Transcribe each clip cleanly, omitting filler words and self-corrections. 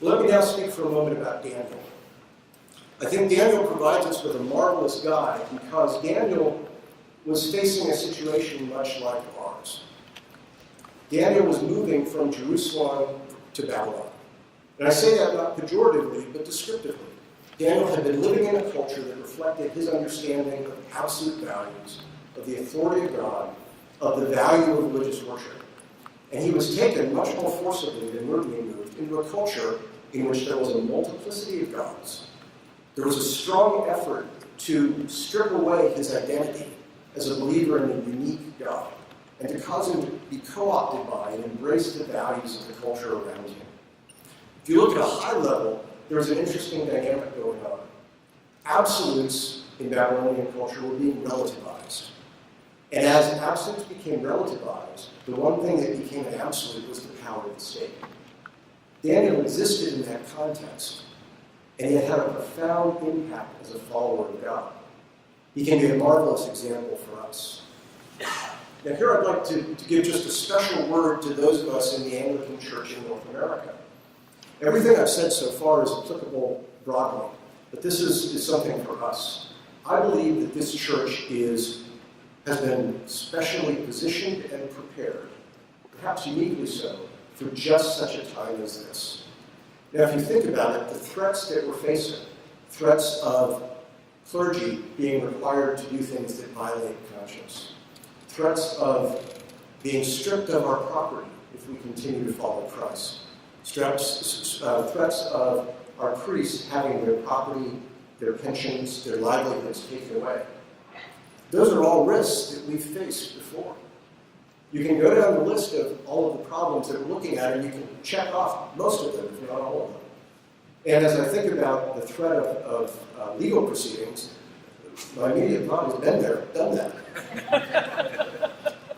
Let me now speak for a moment about Daniel. I think Daniel provides us with a marvelous guide because Daniel was facing a situation much like ours. Daniel was moving from Jerusalem to Babylon. And I say that not pejoratively, but descriptively. Daniel had been living in a culture that reflected his understanding of absolute values, of the authority of God, of the value of religious worship. And he was taken much more forcibly than we're being moved into a culture in which there was a multiplicity of gods. There was a strong effort to strip away his identity as a believer in a unique God and to cause him to be co-opted by and embrace the values of the culture around him. If you look at a high level, there's an interesting dynamic going on. Absolutes in Babylonian culture were being relativized. And as absolutes became relativized, the one thing that became an absolute was the power of the state. Daniel existed in that context, and yet had a profound impact as a follower of God. He can be a marvelous example for us. Now here I'd like to give just a special word to those of us in the Anglican Church in North America. Everything I've said so far is applicable broadly, but this is something for us. I believe that this church has been specially positioned and prepared, perhaps uniquely so, for just such a time as this. Now, if you think about it, the threats that we're facing, threats of clergy being required to do things that violate conscience, threats of being stripped of our property if we continue to follow Christ, threats of our priests having their property, their pensions, their livelihoods taken away. Those are all risks that we've faced before. You can go down the list of all of the problems that we're looking at, and you can check off most of them, if not all of them. And as I think about the threat of legal proceedings, my immediate thought has been there, done that.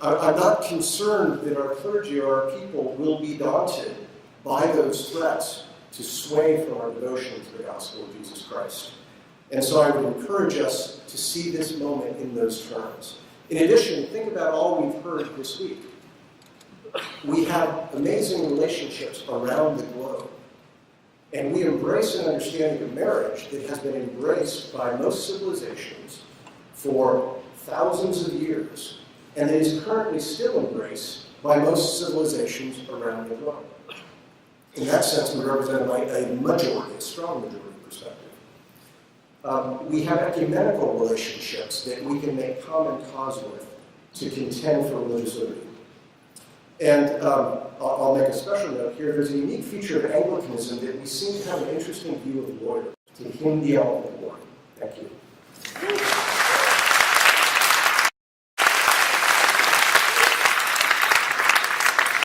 I'm not concerned that our clergy or our people will be daunted by those threats to sway from our devotion to the gospel of Jesus Christ. And so I would encourage us to see this moment in those terms. In addition, think about all we've heard this week. We have amazing relationships around the globe. And we embrace an understanding of marriage that has been embraced by most civilizations for thousands of years, and that is currently still embraced by most civilizations around the globe. In that sense, we represent a majority, a strong majority perspective. We have ecumenical relationships that we can make common cause with to contend for religious liberty. And I'll make a special note here. There's a unique feature of Anglicanism that we seem to have an interesting view of the Lord. To him be all the glory. Thank you.